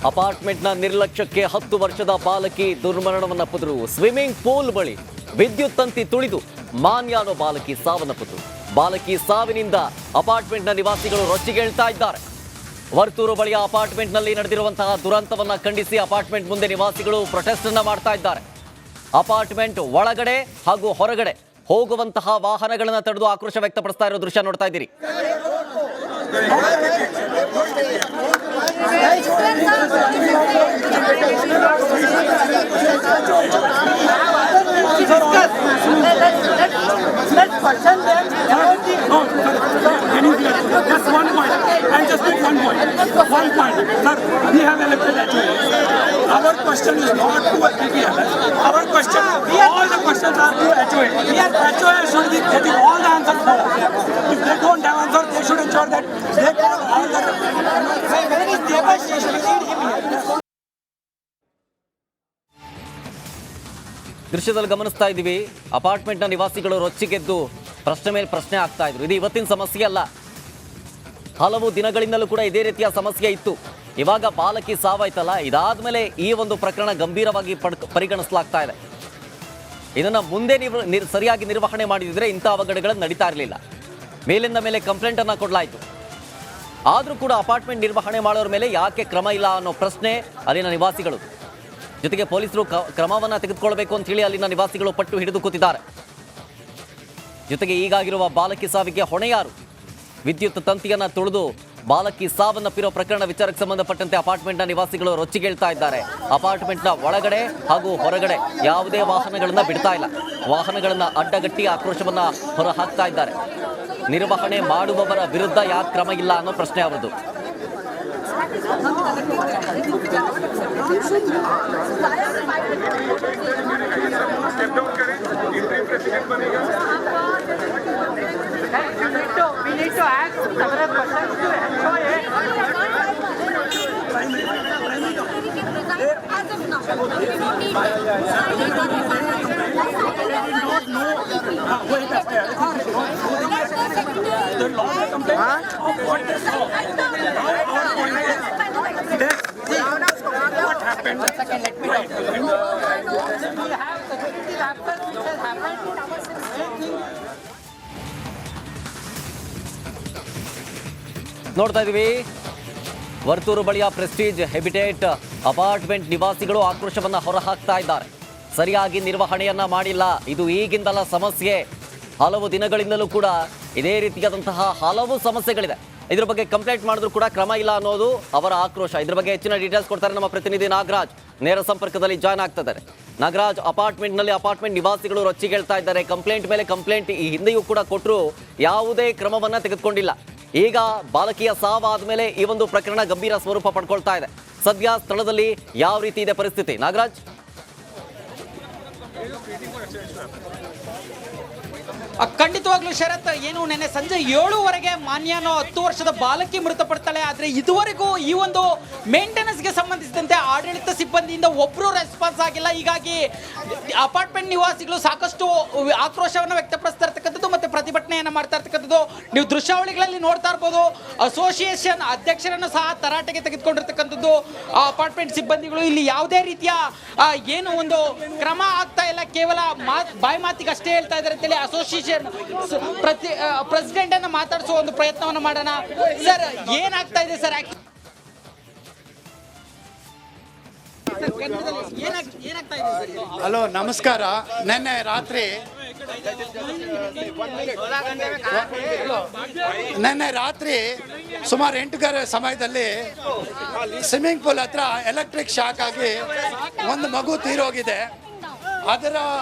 ಅಪಾರ್ಟ್ಮೆಂಟ್ನ ನಿರ್ಲಕ್ಷ್ಯಕ್ಕೆ 10 ವರ್ಷದ ಬಾಲಕಿ ದುರ್ಮರಣವನ್ನಪ್ಪಿದ್ರು. Swimming pool ಬಳಿ ವಿದ್ಯುತ್ ತಂತಿ ತುಳಿದು ಮಾನ್ಯ ಅನ್ನೋ ಬಾಲಕಿ ಸಾವನ್ನಪ್ಪಿದ್ರು. ಬಾಲಕಿ ಸಾವಿನಿಂದ ಅಪಾರ್ಟ್ಮೆಂಟ್ನ ನಿವಾಸಿಗಳು ರೊಚ್ಚಿಗೇಳ್ತಾ ಇದ್ದಾರೆ. ವರ್ತೂರು ಬಳಿಯ ಅಪಾರ್ಟ್ಮೆಂಟ್ನಲ್ಲಿ ನಡೆದಿರುವಂತಹ ದುರಂತವನ್ನ ಖಂಡಿಸಿ ಅಪಾರ್ಟ್ಮೆಂಟ್ ಮುಂದೆ ನಿವಾಸಿಗಳು ಪ್ರೊಟೆಸ್ಟ್ ಅನ್ನ ಮಾಡ್ತಾ ಇದ್ದಾರೆ. ಅಪಾರ್ಟ್ಮೆಂಟ್ ಒಳಗಡೆ ಹಾಗೂ ಹೊರಗಡೆ ಹೋಗುವಂತಹ ವಾಹನಗಳನ್ನ ತಡೆದು ಆಕ್ರೋಶ ವ್ಯಕ್ತಪಡಿಸ್ತಾ ಇರೋ ದೃಶ್ಯ ನೋಡ್ತಾ ಇದ್ದೀರಿ. Just one point. And just take one point. One point. Sir, we have elected HOA. Our question is not to APL. Our question, all the questions are to HOA. Yes, HOA should be getting all the answers for us. If they don't have answers, they should ensure that they get all the... Where is Devash? You should need him here. ದೃಶ್ಯದಲ್ಲಿ ಗಮನಿಸ್ತಾ ಇದ್ದೀವಿ, ಅಪಾರ್ಟ್ಮೆಂಟ್ನ ನಿವಾಸಿಗಳು ರೊಚ್ಚಿಗೆದ್ದು ಪ್ರಶ್ನೆ ಮೇಲೆ ಪ್ರಶ್ನೆ ಆಗ್ತಾ ಇದ್ರು. ಇದು ಇವತ್ತಿನ ಸಮಸ್ಯೆ ಅಲ್ಲ, ಹಲವು ದಿನಗಳಿಂದಲೂ ಕೂಡ ಇದೇ ರೀತಿಯ ಸಮಸ್ಯೆ ಇತ್ತು. ಇವಾಗ ಬಾಲಕಿ ಸಾವಾಯ್ತಲ್ಲ, ಇದಾದ್ಮೇಲೆ ಈ ಒಂದು ಪ್ರಕರಣ ಗಂಭೀರವಾಗಿ ಪರಿಗಣಿಸಲಾಗ್ತಾ ಇದೆ. ಇದನ್ನ ಮುಂದೆ ಸರಿಯಾಗಿ ನಿರ್ವಹಣೆ ಮಾಡಿದ್ರೆ ಇಂಥ ಅವಘಡಗಳು ನಡೀತಾ ಇರಲಿಲ್ಲ. ಮೇಲಿಂದ ಮೇಲೆ ಕಂಪ್ಲೇಂಟ್ ಅನ್ನ ಕೊಡಲಾಯಿತು, ಆದ್ರೂ ಕೂಡ ಅಪಾರ್ಟ್ಮೆಂಟ್ ನಿರ್ವಹಣೆ ಮಾಡೋರ ಮೇಲೆ ಯಾಕೆ ಕ್ರಮ ಇಲ್ಲ ಅನ್ನೋ ಪ್ರಶ್ನೆ ಅಲ್ಲಿನ ನಿವಾಸಿಗಳು. ಜೊತೆಗೆ ಪೊಲೀಸರು ಕ್ರಮವನ್ನ ತೆಗೆದುಕೊಳ್ಬೇಕು ಅಂತ ಹೇಳಿ ಅಲ್ಲಿನ ನಿವಾಸಿಗಳು ಪಟ್ಟು ಹಿಡಿದು ಕೂತಿದ್ದಾರೆ. ಜೊತೆಗೆ ಈಗಾಗಿರುವ ಬಾಲಕಿ ಸಾವಿಗೆ ಹೊಣೆ ಯಾರು? ವಿದ್ಯುತ್ ತಂತಿಯನ್ನ ತುಳಿದು ಬಾಲಕಿ ಸಾವನ್ನಪ್ಪಿರೋ ಪ್ರಕರಣ ವಿಚಾರಕ್ಕೆ ಸಂಬಂಧಪಟ್ಟಂತೆ ಅಪಾರ್ಟ್ಮೆಂಟ್ನ ನಿವಾಸಿಗಳು ರೊಚ್ಚಿಗೇಳ್ತಾ ಇದ್ದಾರೆ. ಅಪಾರ್ಟ್ಮೆಂಟ್ನ ಒಳಗಡೆ ಹಾಗೂ ಹೊರಗಡೆ ಯಾವುದೇ ವಾಹನಗಳನ್ನ ಬಿಡ್ತಾ ಇಲ್ಲ. ವಾಹನಗಳನ್ನ ಅಡ್ಡಗಟ್ಟಿ ಆಕ್ರೋಶವನ್ನ ಹೊರ ಹಾಕ್ತಾ ಇದ್ದಾರೆ. ನಿರ್ವಹಣೆ ಮಾಡುವವರ ವಿರುದ್ಧ ಯಾಕೆ ಕ್ರಮ ಇಲ್ಲ ಅನ್ನೋ ಪ್ರಶ್ನೆ ಅವರದು. We need to ask several questions to HOA. As of now, we don't need What happened? Let me write. we have security lapses which has happened. ನೋಡ್ತಾ ಇದೀವಿ, ವರ್ತೂರು ಬಳಿಯ ಪ್ರೆಸ್ಟೀಜ್ ಹೆಬಿಟೇಟ್ ಅಪಾರ್ಟ್ಮೆಂಟ್ ನಿವಾಸಿಗಳು ಆಕ್ರೋಶವನ್ನ ಹೊರಹಾಕ್ತಾ ಇದ್ದಾರೆ. ಸರಿಯಾಗಿ ನಿರ್ವಹಣೆಯನ್ನ ಮಾಡಿಲ್ಲ, ಇದು ಈಗಿಂದಲ್ಲ ಸಮಸ್ಯೆ. ಹಲವು ದಿನಗಳಿಂದಲೂ ಕೂಡ ಇದೇ ರೀತಿಯಾದಂತಹ ಹಲವು ಸಮಸ್ಯೆಗಳಿದೆ. ಇದ್ರ ಬಗ್ಗೆ ಕಂಪ್ಲೇಂಟ್ ಮಾಡಿದ್ರು ಕೂಡ ಕ್ರಮ ಇಲ್ಲ ಅನ್ನೋದು ಅವರ ಆಕ್ರೋಶ. ಇದ್ರ ಬಗ್ಗೆ ಹೆಚ್ಚಿನ ಡೀಟೇಲ್ಸ್ ಕೊಡ್ತಾರೆ ನಮ್ಮ ಪ್ರತಿನಿಧಿ ನಾಗರಾಜ್, ನೇರ ಸಂಪರ್ಕದಲ್ಲಿ ಜಾಯ್ನ್ ಆಗ್ತಿದ್ದಾರೆ. ನಾಗರಾಜ್, ಅಪಾರ್ಟ್ಮೆಂಟ್ ನಿವಾಸಿಗಳು ರೊಚ್ಚಿಗೇಳ್ತಾ ಇದ್ದಾರೆ. ಕಂಪ್ಲೇಂಟ್ ಮೇಲೆ ಕಂಪ್ಲೇಂಟ್ ಈ ಹಿಂದೆಯೂ ಕೂಡ ಕೊಟ್ಟರು, ಯಾವುದೇ ಕ್ರಮವನ್ನ ತೆಗೆದುಕೊಂಡಿಲ್ಲ. ಈಗ ಬಾಲಕಿಯ ಸಾವಾದ ಮೇಲೆ ಈ ಒಂದು ಪ್ರಕರಣ ಗಂಭೀರ ಸ್ವರೂಪ ಪಡ್ಕೊಳ್ತಾ ಇದೆ. ಸದ್ಯ ಸ್ಥಳದಲ್ಲಿ ಯಾವ ರೀತಿ ಇದೆ ಪರಿಸ್ಥಿತಿ ನಾಗರಾಜ್? ಖಂಡಿತವಾಗ್ಲೂ ಶರತ್, ಏನು ನೆನ್ನೆ ಸಂಜೆ 7:15 ಮಾನ್ಯನೋ 10 ವರ್ಷದ ಬಾಲಕಿ ಮೃತಪಡ್ತಾಳೆ. ಆದರೆ ಇದುವರೆಗೂ ಈ ಒಂದು ಮೇಂಟೆನೆನ್ಸ್ಗೆ ಸಂಬಂಧಿಸಿದಂತೆ ಆಡಳಿತ ಸಿಬ್ಬಂದಿಯಿಂದ ಒಬ್ಬರು ರೆಸ್ಪಾನ್ಸ್ ಆಗಿಲ್ಲ. ಹೀಗಾಗಿ ಅಪಾರ್ಟ್ಮೆಂಟ್ ನಿವಾಸಿಗಳು ಸಾಕಷ್ಟು ಆಕ್ರೋಶವನ್ನು ವ್ಯಕ್ತಪಡಿಸ್ತಾ ಇರ್ತಕ್ಕಂಥದ್ದು ಮತ್ತೆ ಪ್ರತಿಭಟನೆಯನ್ನು ಮಾಡ್ತಾ ಇರ್ತಕ್ಕಂಥದ್ದು ನೀವು ದೃಶ್ಯಾವಳಿಗಳಲ್ಲಿ ನೋಡ್ತಾ ಇರ್ಬೋದು. ಅಸೋಸಿಯೇಷನ್ ಅಧ್ಯಕ್ಷರನ್ನು ಸಹ ತರಾಟೆಗೆ ತೆಗೆದುಕೊಂಡಿರ್ತಕ್ಕಂಥದ್ದು ಅಪಾರ್ಟ್ಮೆಂಟ್ ಸಿಬ್ಬಂದಿಗಳು. ಇಲ್ಲಿ ಯಾವುದೇ ರೀತಿಯ ಏನು ಒಂದು ಕ್ರಮ ಆಗ್ತಾ ಇಲ್ಲ, ಕೇವಲ ಬಾಯಿ ಮಾತಿಗೆ ಅಷ್ಟೇ ಹೇಳ್ತಾ ಇದ್ದಾರೆ ಅಂತೇಳಿ ಅಸೋಸಿಯೇಷನ್ ಪ್ರೆಸಿಡೆಂಟ್ ಅನ್ನ ಮಾತಾಡಿಸುವ ಒಂದು ಪ್ರಯತ್ನವನ್ನು ಮಾಡೋಣ. ಸರ್, ಏನಾಗ್ತಾ ಇದೆ ಸರ್? ಹಲೋ, ನಮಸ್ಕಾರ. ನಿನ್ನೆ ರಾತ್ರಿ ಸುಮಾರು 8 ಗಂಟೆ ಸಮಯದಲ್ಲಿ ಸ್ವಿಮ್ಮಿಂಗ್ ಪೂಲ್ ಹತ್ರ ಎಲೆಕ್ಟ್ರಿಕ್ ಶಾಕ್ ಆಗಿ ಒಂದು ಮಗು ತೀರೋಗಿದೆ. ಅದರ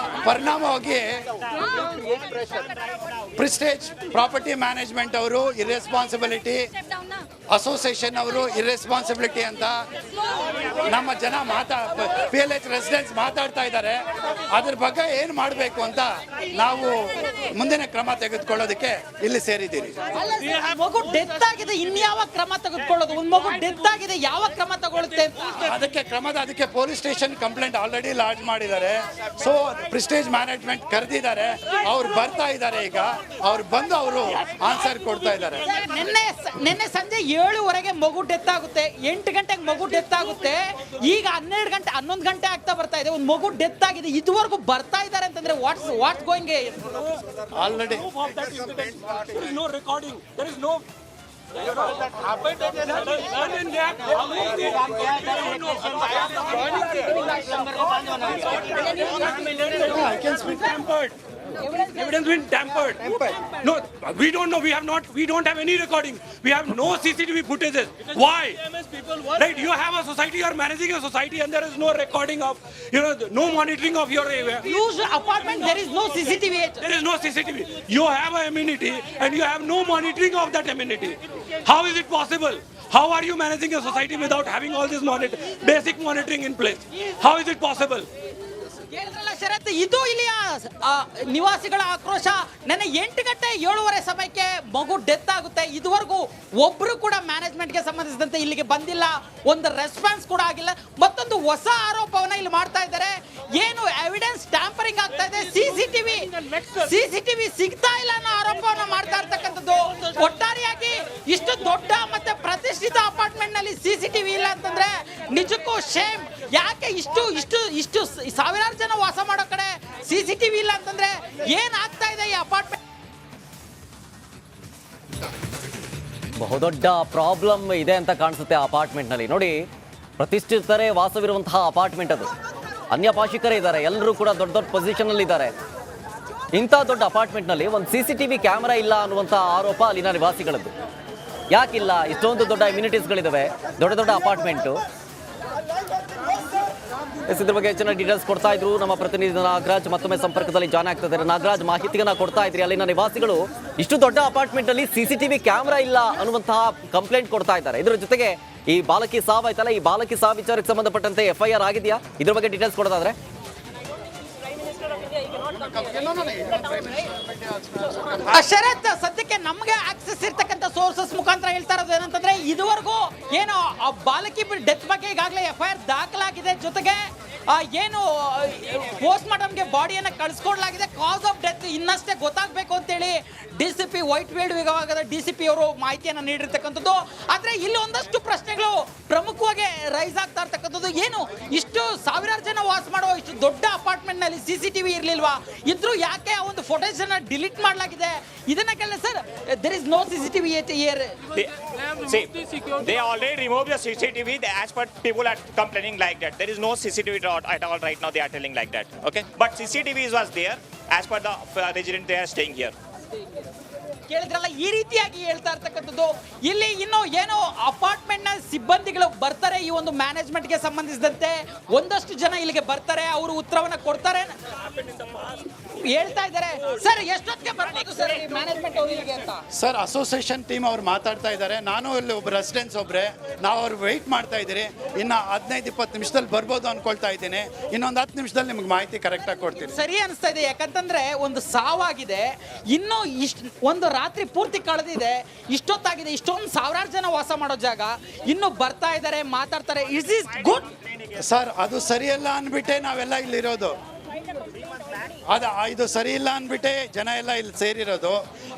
ಪರಿಣಾಮವಾಗಿ ಪ್ರೆಸ್ಟೀಜ್ ಪ್ರಾಪರ್ಟಿ ಮ್ಯಾನೇಜ್ಮೆಂಟ್ ಅವರು ಇರ್ರೆಸ್ಪಾನ್ಸಿಬಿಲಿಟಿ, ಅಸೋಸಿಯೇಷನ್ ಅವರು ಇರ್ರೆಸ್ಪಾನ್ಸಿಬಿಲಿಟಿ ಅಂತ ನಮ್ಮ ಜನ PLH ರೆಸಿಡೆಂಟ್ಸ್ ಮಾತಾಡ್ತಾ ಇದ್ದಾರೆ. ಅದ್ರ ಬಗ್ಗೆ ಏನು ಮಾಡಬೇಕು ಅಂತ ನಾವು ಮುಂದಿನ ಕ್ರಮ ತೆಗೆದುಕೊಳ್ಳೋದಕ್ಕೆ ಇಲ್ಲಿ ಸೇರಿದ್ದೀರಿ. ಮಗು ಡೆತ್ ಆಗಿದೆ, ಇನ್ಯಾವ ಕ್ರಮ ತೆಗೆದುಕೊಳ್ಳೋದು? ಒಂದು ಮಗು ಡೆತ್ ಆಗಿದೆ, ಯಾವ ಕ್ರಮ ತಗೊಳುತ್ತೆ? ಅದಕ್ಕೆ police station complaint already lodge ಮಾಡಿದ್ದಾರೆ. ಸೊ ಪ್ರೆಸ್ಟೀಜ್ ಮ್ಯಾನೇಜ್ಮೆಂಟ್ ಕರೆದಿದ್ದಾರೆ, ಅವ್ರು ಬರ್ತಾ ಇದ್ದಾರೆ. ಈಗ ಅವ್ರು ಬಂದು ಅವರು ಆನ್ಸರ್ ಕೊಡ್ತಾ ಇದ್ದಾರೆ. ನಿನ್ನೆ ಸಂಜೆ 7:30 ಮಗು ಡೆತ್ ಆಗುತ್ತೆ, 8 ಗಂಟೆಗೆ ಮಗು ಡೆತ್ ಆಗುತ್ತೆ, ಈಗ 11 ಗಂಟೆ ಆಗ್ತಾ ಬರ್ತಾ ಇದೆ, ಒಂದು ಮಗು ಡೆತ್ ಆಗಿದೆ, ಇದುವರೆಗೂ ಬರ್ತಾ ಇದ್ದಾರೆ ಅಂತಂದ್ರೆ what's going already There is no recording. There is no. I can speak tampered. Evidence been tampered. No, we don't know. We don't have any recording. We have no CCTV footages. Why? Right, you have a society, you are managing a society and there is no recording of, no monitoring of your area. apartment, there is no CCTV. There is no CCTV. You have an amenity and you have no monitoring of that amenity. How is it possible? How are you managing a society without having all this basic monitoring in place? How is it possible? ಕೇಳಿದ್ರಲ್ಲ ಶರತ್, ಇದು ಇಲ್ಲಿಯ ನಿವಾಸಿಗಳ ಆಕ್ರೋಶ. ನೆನ್ನೆ 8 ಗಂಟೆ 7:30 ಸಮಯಕ್ಕೆ ಮಗು death ಆಗುತ್ತೆ, ಇದುವರೆಗೂ ಒಬ್ರು ಕೂಡ ಮ್ಯಾನೇಜ್ಮೆಂಟ್ಗೆ ಸಂಬಂಧಿಸಿದಂತೆ ಇಲ್ಲಿಗೆ ಬಂದಿಲ್ಲ, ಒಂದು ರೆಸ್ಪಾನ್ಸ್ ಕೂಡ ಆಗಿಲ್ಲ. ಮತ್ತೊಂದು ಹೊಸ ಆರೋಪವನ್ನ ಇಲ್ಲಿ ಮಾಡ್ತಾ ಇದ್ದಾರೆ, ಏನು ಎವಿಡೆನ್ಸ್ ಟ್ಯಾಂಪರಿಂಗ್ ಆಗ್ತಾ ಇದೆ, ಸಿಸಿಟಿವಿ ಸಿಗ್ತಾ ಇಲ್ಲ ಅನ್ನೋ ಆರೋಪವನ್ನ ಮಾಡ್ತಾ ಇರ್ತಕ್ಕಂಥದ್ದು. ಒಟ್ಟಾರೆಯಾಗಿ ಇಷ್ಟು ದೊಡ್ಡ ಮತ್ತೆ ಪ್ರತಿಷ್ಠಿತ ಅಪಾರ್ಟ್ಮೆಂಟ್ ನಲ್ಲಿ ಸಿಸಿಟಿವಿ ಇಲ್ಲ ಅಂತಂದ್ರೆ ನಿಜಕ್ಕೂ ಶೇಮ್. ಯಾಕೆ ಇಷ್ಟು ಸಾವಿರಾರು ಜನ ವಾಸ ಮಾಡೋ ಕಡೆ ಸಿಸಿಟಿವಿ ಇಲ್ಲ ಅಂತಂದ್ರೆ ಏನಾಗ್ತಾ ಇದೆ ಈ ಅಪಾರ್ಟ್ಮೆಂಟ್? ಬಹುದೊಡ್ಡ ಪ್ರಾಬ್ಲಮ್ ಇದೆ ಅಂತ ಕಾಣಿಸುತ್ತೆ ಆ ಅಪಾರ್ಟ್ಮೆಂಟ್ನಲ್ಲಿ. ನೋಡಿ, ಪ್ರತಿಷ್ಠಿತರೇ ವಾಸವಿರುವಂತಹ ಅಪಾರ್ಟ್ಮೆಂಟ್ ಅದು, ಅನ್ಯಭಾಷಿಕರೇ ಇದ್ದಾರೆ, ಎಲ್ಲರೂ ಕೂಡ ದೊಡ್ಡ ದೊಡ್ಡ ಪೊಸಿಷನಲ್ಲಿ ಇದ್ದಾರೆ. ಇಂಥ ದೊಡ್ಡ ಅಪಾರ್ಟ್ಮೆಂಟ್ನಲ್ಲಿ ಒಂದು CCTV ಕ್ಯಾಮ್ರಾ ಇಲ್ಲ ಅನ್ನುವಂಥ ಆರೋಪ ಅಲ್ಲಿನ ನಿವಾಸಿಗಳದ್ದು. ಯಾಕಿಲ್ಲ? ಇಷ್ಟೊಂದು ದೊಡ್ಡ ಇಮ್ಯುನಿಟೀಸ್ಗಳಿದ್ದಾವೆ, ದೊಡ್ಡ ದೊಡ್ಡ ಅಪಾರ್ಟ್ಮೆಂಟು. ಇದ್ರ ಬಗ್ಗೆ ಹೆಚ್ಚಿನ ಡೀಟೇಲ್ಸ್ ಕೊಡ್ತಾ ಇದ್ರು ನಮ್ಮ ಪ್ರತಿನಿಧಿ ನಾಗರಾಜ್. ಮತ್ತೊಮ್ಮೆ ಸಂಪರ್ಕದಲ್ಲಿ ಜಾಯ್ನ್ ಆಗ್ತಾ ಇದ್ದಾರೆ. ನಾಗರಾಜ್, ಮಾಹಿತಿಯನ್ನ ಕೊಡ್ತಾ ಇದ್ರಿ, ಅಲ್ಲಿನ ನಿವಾಸಿಗಳು ಇಷ್ಟು ದೊಡ್ಡ ಅಪಾರ್ಟ್ಮೆಂಟ್ ಅಲ್ಲಿ CCTV ಕ್ಯಾಮ್ರಾ ಇಲ್ಲ ಅನ್ನುವಂತಹ ಕಂಪ್ಲೇಂಟ್ ಕೊಡ್ತಾ ಇದ್ದಾರೆ. ಇದರ ಜೊತೆಗೆ ಈ ಬಾಲಕಿ ಸಾವಾಯ್ತಲ್ಲ, ಈ ಬಾಲಕಿ ಸಾವು ವಿಚಾರಕ್ಕೆ ಸಂಬಂಧಪಟ್ಟಂತೆ FIR ಆಗಿದೆಯಾ? ಇದ್ರ ಬಗ್ಗೆ ಡೀಟೇಲ್ಸ್ ಕೊಡೋದಾದ್ರೆ. ಶರತ್, ಸದ್ಯಕ್ಕೆ ನಮಗೆ ಆಕ್ಸೆಸ್ ಇರ್ತಕ್ಕಂಥ ಸೋರ್ಸಸ್ ಮುಖಾಂತರ ಹೇಳ್ತಾ ಇರೋದು ಏನಂತಂದ್ರೆ, ಇದುವರೆಗೂ ಏನು ಆ ಬಾಲಕಿ ಡೆತ್ ಬಗ್ಗೆ ಈಗಾಗಲೇ FIR ದಾಖಲಾಗಿದೆ, ಜೊತೆಗೆ ಏನು ಪೋಸ್ಟ್ ಮಾರ್ಟಮ್ಗೆ ಬಾಡಿಯನ್ನ ಕಳಿಸ್ಕೊಡ್ಲಾಗಿದೆ. ಕಾಸ್ ಆಫ್ ಡೆತ್ ಇನ್ನಷ್ಟೇ ಗೊತ್ತಾಗಬೇಕು ಅಂತೇಳಿ DCP ವೈಟ್ ಫೀಲ್ಡ್ ವಿಭಾಗದ DCP ಅವರು ಮಾಹಿತಿಯನ್ನು ನೀಡಿರ್ತಕ್ಕಂಥದ್ದು. ಆದರೆ ಇಲ್ಲಿ ಒಂದಷ್ಟು ಪ್ರಶ್ನೆಗಳು ಪ್ರಮುಖವಾಗಿ ರೈಸ್ ಆಗ್ತಾ ಇರ್ತಕ್ಕಂಥದ್ದು, ಏನು ಇಷ್ಟು ಸಾವಿರಾರು ಜನ ವಾಸ ಮಾಡುವ ಇಷ್ಟು ದೊಡ್ಡ ಅಪಾರ್ಟ್ಮೆಂಟ್ ನಲ್ಲಿ CCTV ಇರ್ಲಿಲ್ವಾ? ಇದ್ರೂ ಯಾಕೆ ಆ ಒಂದು ಫೋಟೇಜ್ ಅನ್ನ ಡಿಲೀಟ್ ಮಾಡಲಾಗಿದೆ? ಇದನ್ನ ಕೇಳಿದ್ರೆ sir, there is no CCTV here. They already removed the CCTV as per people are complaining like that. There is no CCTV at all right now, they are telling like that. Okay, but CCTV was there as per the resident they are staying here. ಕೇಳಿದ್ರಲ್ಲ, ಈ ರೀತಿಯಾಗಿ ಹೇಳ್ತಾ ಇರ್ತಕ್ಕಂಥದ್ದು. ಇಲ್ಲಿ ಇನ್ನು ಏನು apartment ನ ಸಿಬ್ಬಂದಿಗಳು ಬರ್ತಾರೆ, ಈ ಒಂದು ಮ್ಯಾನೇಜ್ಮೆಂಟ್ ಗೆ ಸಂಬಂಧಿಸಿದಂತೆ ಒಂದಷ್ಟು ಜನ ಇಲ್ಲಿಗೆ ಬರ್ತಾರೆ, ಅವರು ಉತ್ತರವನ್ನ ಕೊಡ್ತಾರೆ ಹೇಳ್ತಾ ಇದ್ದಾರೆ. ಸರ್, ಎಷ್ಟೊತ್ತಿಗೆ ಬರ್ಬೋದು ಸರ್ ಮ್ಯಾನೇಜ್ಮೆಂಟ್ ಅವರು ಇಲ್ಲಿಗೆ ಅಂತ? ಸರ್, ಅಸೋಸಿಯೇಷನ್ ಟೀಮ್ ಅವ್ರು ಮಾತಾಡ್ತಾ ಇದ್ದಾರೆ. ನಾನು ಇಲ್ಲಿ ಒಬ್ಬ ರೆಸಿಡೆನ್ಸ್ ಒಬ್ಬರೇ, ನಾವು ಅವ್ರು ವೆಯ್ಟ್ ಮಾಡ್ತಾ ಇದ್ದೀರಿ. ಇನ್ನು 15-20 ನಿಮಿಷದಲ್ಲಿ ಬರ್ಬೋದು ಅನ್ಕೊಳ್ತಾ ಇದ್ದೀನಿ. ಇನ್ನೊಂದು 10 ನಿಮಿಷದಲ್ಲಿ ನಿಮ್ಗೆ ಮಾಹಿತಿ ಕರೆಕ್ಟಾಗಿ ಕೊಡ್ತೀನಿ. ಸರಿ ಅನಿಸ್ತಾ ಇದೆ, ಯಾಕಂತಂದ್ರೆ ಒಂದು ಸಾವಾಗಿದೆ, ಇನ್ನು ಒಂದು ರಾತ್ರಿ ಪೂರ್ತಿ ಕಳೆದಿದೆ, ಇಷ್ಟೊತ್ತಾಗಿದೆ, ಇಷ್ಟೊಂದು ಸಾವಿರಾರು ಜನ ವಾಸ ಮಾಡೋ ಜಾಗ, ಇನ್ನು ಬರ್ತಾ ಇದ್ದಾರೆ, ಮಾತಾಡ್ತಾರೆ. ಇಸ್ ಇಸ್ ಗುಡ್ ಸರ್, ಅದು ಸರಿಯಲ್ಲ ಅಂದ್ಬಿಟ್ಟೆ ನಾವೆಲ್ಲ ಇಲ್ಲಿರೋದು. ಇದು ಸರಿ ಇಲ್ಲ ಅಂದ್ಬಿಟ್ಟೆ ಜನ ಎಲ್ಲ ಇಲ್ಲಿ ಸೇರಿರೋದು.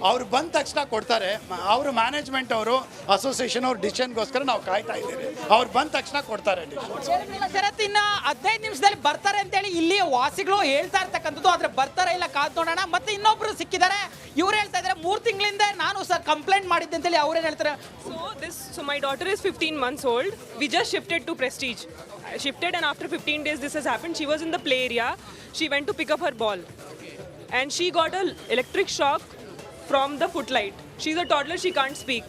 ಅವ್ರು ಬಂದ ತಕ್ಷಣ ಕೊಡ್ತಾರೆ. ಅವರು ಮ್ಯಾನೇಜ್ಮೆಂಟ್ ಅವರು, ಅಸೋಸಿಯೇಷನ್ ಅವ್ರ ಡಿಸಿಷನ್ಗೋಸ್ಕರ ನಾವು ಕಾಯ್ತಾ ಇದ್ದೀವಿ. ಅವ್ರು ಬಂದ ತಕ್ಷಣ ಕೊಡ್ತಾರೆ ಡಿಸಿಷನ್. ಶರತ್, ಇನ್ನ 15 ನಿಮಿಷದಲ್ಲಿ ಬರ್ತಾರೆ ಅಂತೇಳಿ ಇಲ್ಲಿ ವಾಸಿಗಳು ಹೇಳ್ತಾ ಇರ್ತಕ್ಕಂಥದ್ದು. ಆದ್ರೆ ಬರ್ತಾರೆ ಇಲ್ಲ ಕಾದ್ ನೋಡೋಣ. ಮತ್ತೆ ಇನ್ನೊಬ್ರು ಸಿಕ್ಕಿದ್ದಾರೆ, ಇವ್ರು ಹೇಳ್ತಾ ಇದ್ದಾರೆ 3 ತಿಂಗಳಿಂದ ನಾನು ಸರ್ ಕಂಪ್ಲೇಂಟ್ ಮಾಡಿದ್ದೆ ಅಂತೇಳಿ ಅವ್ರೇನ್ ಹೇಳ್ತಾರೆ. So my daughter is 15 months old. We just shifted to Prestige. Shifted, and after 15 days this has happened. She was in the play area. She went to pick up her ball and she got an electric shock from the footlight. She's a toddler, she can't speak.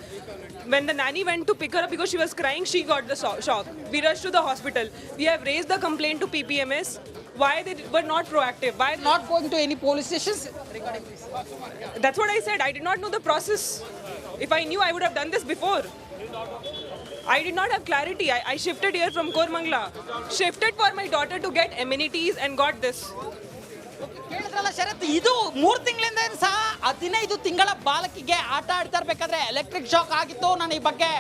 When the nanny went to pick her up because she was crying, she got the shock. We rushed to the hospital. We have raised the complaint to PPMS. Why they were not proactive? Why not going to any police stations regarding this? That's what I said. I did not know the process. If I knew, I would have done this before. I did not have clarity. I shifted here from Kormangla. Shifted for my daughter to get amenities and got this. ಕೇಳಿದ್ರಲ್ಲ ಶರತ್, ಇದು 3 ತಿಂಗಳಿಂದ ಸಹ 15 ತಿಂಗಳ ಬಾಲಕಿಗೆ ಆಟ ಆಡ್ತಾ ಇರ್ಬೇಕಾದ್ರೆ electric shock ಆಗಿತ್ತು. ನಾನು ಈ ಬಗ್ಗೆ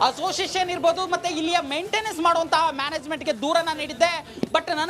ಅಸೋಸಿಯೇಷನ್ ಇರ್ಬೋದು ಮತ್ತೆ ಇಲ್ಲಿಯ ಮೇಂಟೆನೆನ್ಸ್ ಮಾಡುವಂತಹ ಮ್ಯಾನೇಜ್ಮೆಂಟ್ಗೆ ದೂರನ ನೀಡಿದ್ದೆ. ಬಟ್